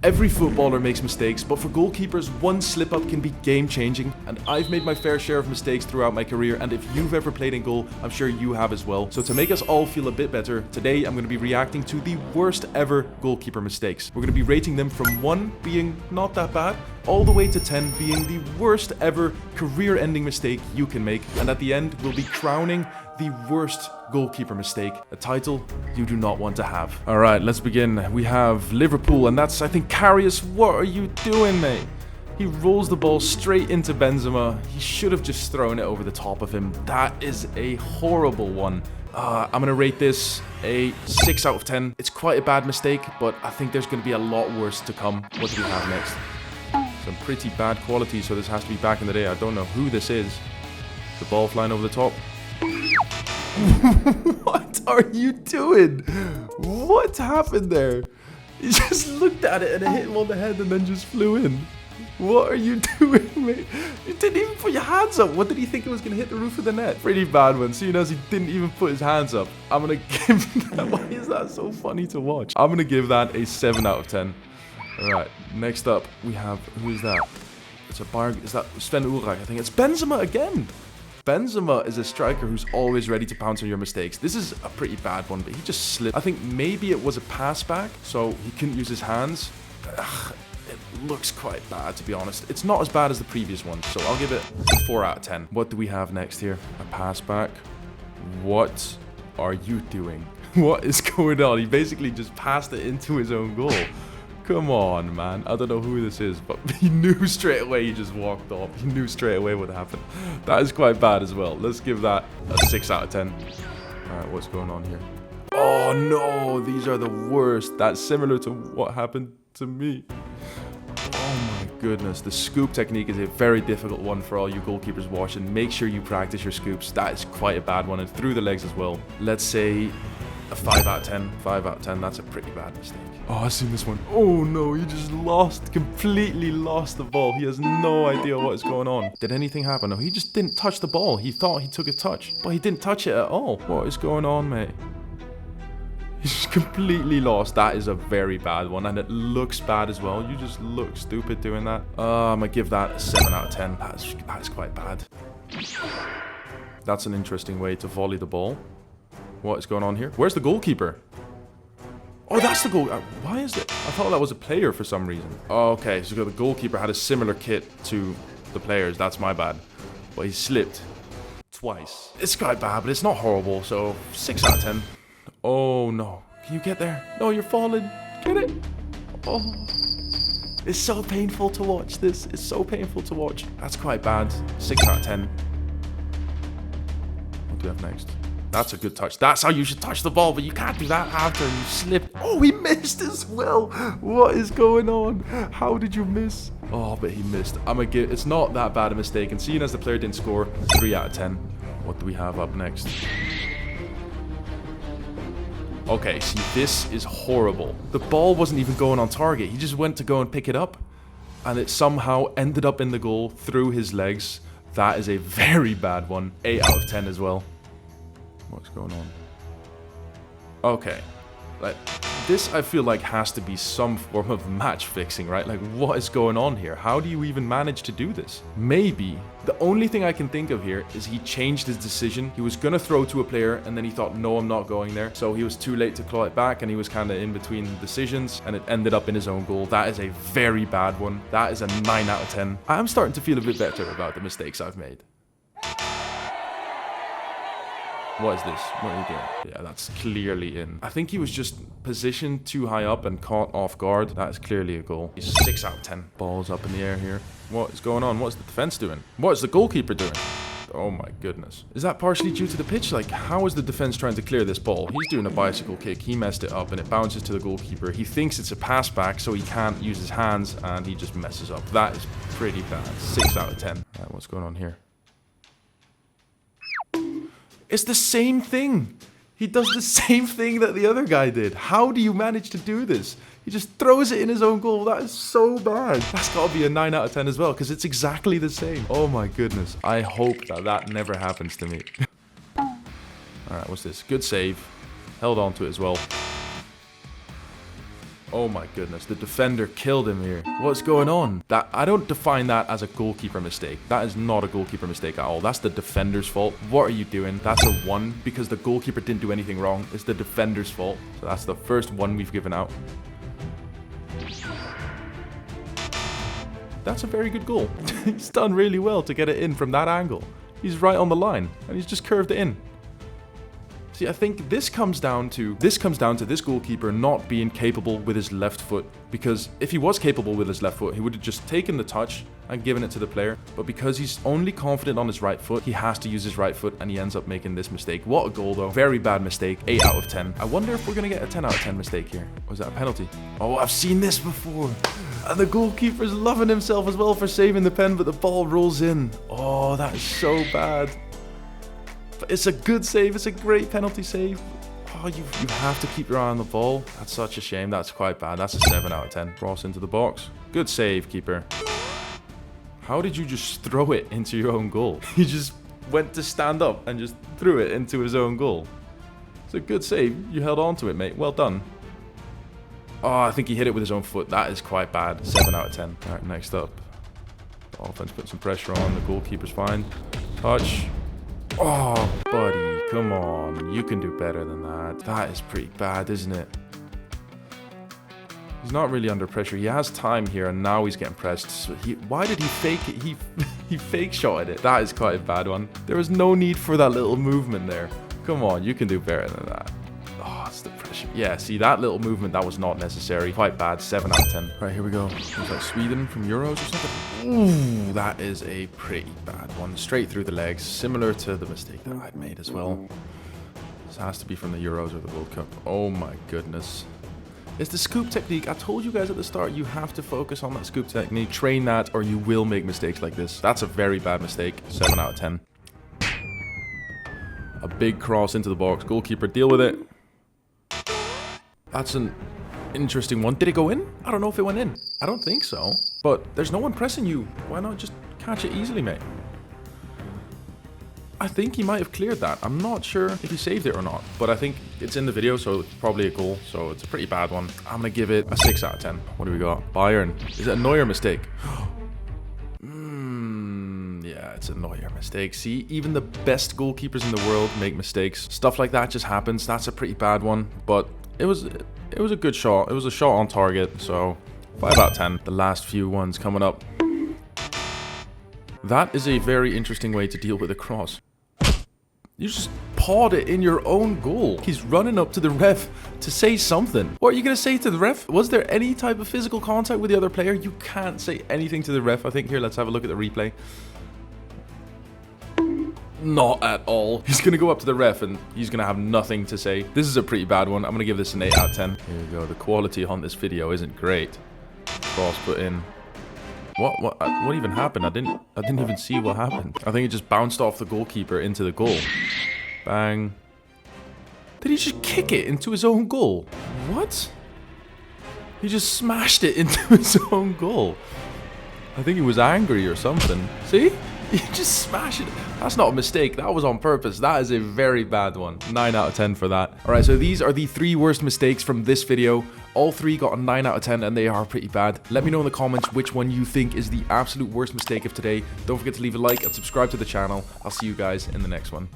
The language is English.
Every footballer makes mistakes, but for goalkeepers, one slip-up can be game-changing, and I've made my fair share of mistakes throughout my career, and if you've ever played in goal, I'm sure you have as well. So to make us all feel a bit better, today I'm going to be reacting to the worst ever goalkeeper mistakes. We're going to be rating them from 1 being not that bad, all the way to 10 being the worst ever career-ending mistake you can make, and at the end, we'll be crowning the worst goalkeeper mistake, a title you do not want to have. All right, let's begin. We have Liverpool, and that's, I think, Karius. What are you doing, mate? He rolls the ball straight into Benzema. He should have just thrown it over the top of him. That is a horrible one. I'm going to rate this a 6 out of 10. It's quite a bad mistake, but I think there's going to be a lot worse to come. What do we have next? Some pretty bad quality, so this has to be back in the day. I don't know who this is. The ball flying over the top. What are you doing? What happened there? You just looked at it and it hit him on the head and then just flew in. What are you doing, mate? You didn't even put your hands up. What did he think it was going to hit the roof of the net? Pretty bad one. Seeing as he didn't even put his hands up. I'm going to give that... Why is that so funny to watch? I'm going to give that a 7 out of 10. Alright, next up we have... Who is that? It's a Bayern... Is that Sven Ulreich? I think it's Benzema again. Benzema is a striker who's always ready to pounce on your mistakes. This is a pretty bad one, but he just slipped. I think maybe it was a pass back, so he couldn't use his hands. Ugh, it looks quite bad, to be honest. It's not as bad as the previous one, so I'll give it a 4 out of 10. What do we have next here? A pass back. What are you doing? What is going on? He basically just passed it into his own goal. Come on, man. I don't know who this is, but he knew straight away he just walked off. He knew straight away what happened. That is quite bad as well. Let's give that a 6 out of 10. All right, what's going on here? Oh, no. These are the worst. That's similar to what happened to me. Oh, my goodness. The scoop technique is a very difficult one for all you goalkeepers watching. Make sure you practice your scoops. That is quite a bad one, and through the legs as well. Let's say a 5 out of 10. 5 out of 10. That's a pretty bad mistake. Oh, I've seen this one. Oh no, he just completely lost the ball. He has no idea what is going on. Did anything happen? No, he just didn't touch the ball. He thought he took a touch, but he didn't touch it at all. What is going on, mate? He's just completely lost. That is a very bad one, and it looks bad as well. You just look stupid doing that. I'm gonna give that a 7 out of 10. That's quite bad. That's an interesting way to volley the ball. What is going on here? Where's the goalkeeper? Oh, that's the goal. Why is it? I thought that was a player for some reason. Oh, okay, so the goalkeeper had a similar kit to the players. That's my bad. But he slipped twice. It's quite bad, but it's not horrible. So 6 out of 10. Oh, no. Can you get there? No, you're falling. Get it? Oh. It's so painful to watch this. It's so painful to watch. That's quite bad. 6 out of 10. What do we have next? That's a good touch. That's how you should touch the ball, but you can't do that after you slip. Oh, he missed as well. What is going on? How did you miss? Oh, but he missed. I'm gonna give... It's not that bad a mistake, and seeing as the player didn't score, 3 out of 10. What do we have up next? Okay, see, this is horrible. The ball wasn't even going on target. He just went to go and pick it up, and it somehow ended up in the goal through his legs. That is a very bad one. 8 out of 10 as well. What's going on? Okay. Like, this I feel like has to be some form of match fixing, right? Like, what is going on here? How do you even manage to do this? Maybe the only thing I can think of here is he changed his decision. He was gonna throw to a player and then he thought, no, I'm not going there. So he was too late to claw it back and he was kind of in between decisions and it ended up in his own goal. That is a very bad one. That is a 9 out of 10. I'm starting to feel a bit better about the mistakes I've made. What is this? What are you doing? Yeah, that's clearly in. I think he was just positioned too high up and caught off guard. That is clearly a goal. He's 6 out of 10. Ball's up in the air here. What is going on? What is the defense doing? What is the goalkeeper doing? Oh my goodness. Is that partially due to the pitch? Like, how is the defense trying to clear this ball? He's doing a bicycle kick. He messed it up and it bounces to the goalkeeper. He thinks it's a pass back, so he can't use his hands and he just messes up. That is pretty bad. 6 out of 10. All right, what's going on here? It's the same thing. He does the same thing that the other guy did. How do you manage to do this? He just throws it in his own goal. That is so bad. That's got to be a 9 out of 10 as well, because it's exactly the same. Oh my goodness. I hope that that never happens to me. All right, what's this? Good save. Held on to it as well. Oh my goodness, the defender killed him here. What's going on? That I don't define that as a goalkeeper mistake. That is not a goalkeeper mistake at all. That's the defender's fault. What are you doing? That's a 1 because the goalkeeper didn't do anything wrong. It's the defender's fault. So that's the first 1 we've given out. That's a very good goal. He's done really well to get it in from that angle. He's right on the line, and he's just curved it in. See, I think this comes down to this goalkeeper not being capable with his left foot. Because if he was capable with his left foot, he would have just taken the touch and given it to the player. But because he's only confident on his right foot, he has to use his right foot, and he ends up making this mistake. What a goal, though. Very bad mistake. 8 out of 10. I wonder if we're going to get a 10 out of 10 mistake here. Or is that a penalty? Oh, I've seen this before. And the goalkeeper's loving himself as well for saving the pen, but the ball rolls in. Oh, that is so bad. But it's a good save. It's a great penalty save. Oh, you have to keep your eye on the ball. That's such a shame. That's quite bad. That's a 7 out of 10. Cross into the box. Good save, keeper. How did you just throw it into your own goal? He just went to stand up and just threw it into his own goal. It's a good save. You held on to it, mate. Well done. Oh, I think he hit it with his own foot. That is quite bad. 7 out of 10. All right, next up. The offense put some pressure on. The goalkeeper's fine. Touch. Oh, buddy. Come on. You can do better than that. That is pretty bad, isn't it? He's not really under pressure. He has time here, and now he's getting pressed. So why did he fake it? He fake shotted it. That is quite a bad one. There was no need for that little movement there. Come on. You can do better than that. Oh, it's the pressure. Yeah, see, that little movement, that was not necessary. Quite bad. 7 out of 10. Right, here we go. Looks like Sweden from Euros or something. Ooh, that is a pretty bad one. Straight through the legs. Similar to the mistake that I'd made as well. This has to be from the Euros or the World Cup. Oh my goodness. It's the scoop technique. I told you guys at the start, you have to focus on that scoop technique. Train that or you will make mistakes like this. That's a very bad mistake. 7 out of 10. A big cross into the box. Goalkeeper, deal with it. That's an interesting one. Did it go in? I don't know if it went in. I don't think so. But there's no one pressing you. Why not just catch it easily, mate? I think he might have cleared that. I'm not sure if he saved it or not. But I think it's in the video, so it's probably a goal. So it's a pretty bad one. I'm going to give it a 6 out of 10. What do we got? Bayern. Is it a Neuer mistake? Yeah, it's a Neuer mistake. See, even the best goalkeepers in the world make mistakes. Stuff like that just happens. That's a pretty bad one. But it was a good shot. It was a shot on target. So 5 out of 10. The last few ones coming up. That is a very interesting way to deal with a cross. You just pawed it in your own goal. He's running up to the ref to say something. What are you going to say to the ref? Was there any type of physical contact with the other player? You can't say anything to the ref. I think here, let's have a look at the replay. Not at all. He's going to go up to the ref and he's going to have nothing to say. This is a pretty bad one. I'm going to give this an 8 out of 10. Here we go. The quality on this video isn't great. Cross put in. What even happened? I didn't even see what happened. I think it just bounced off the goalkeeper into the goal. Bang. Did he just kick it into his own goal? What? He just smashed it into his own goal. I think he was angry or something. See? He just smashed it. That's not a mistake. That was on purpose. That is a very bad one. 9 out of 10 for that. All right, so these are the 3 worst mistakes from this video. All 3 got a 9 out of 10 and they are pretty bad. Let me know in the comments which one you think is the absolute worst mistake of today. Don't forget to leave a like and subscribe to the channel. I'll see you guys in the next one.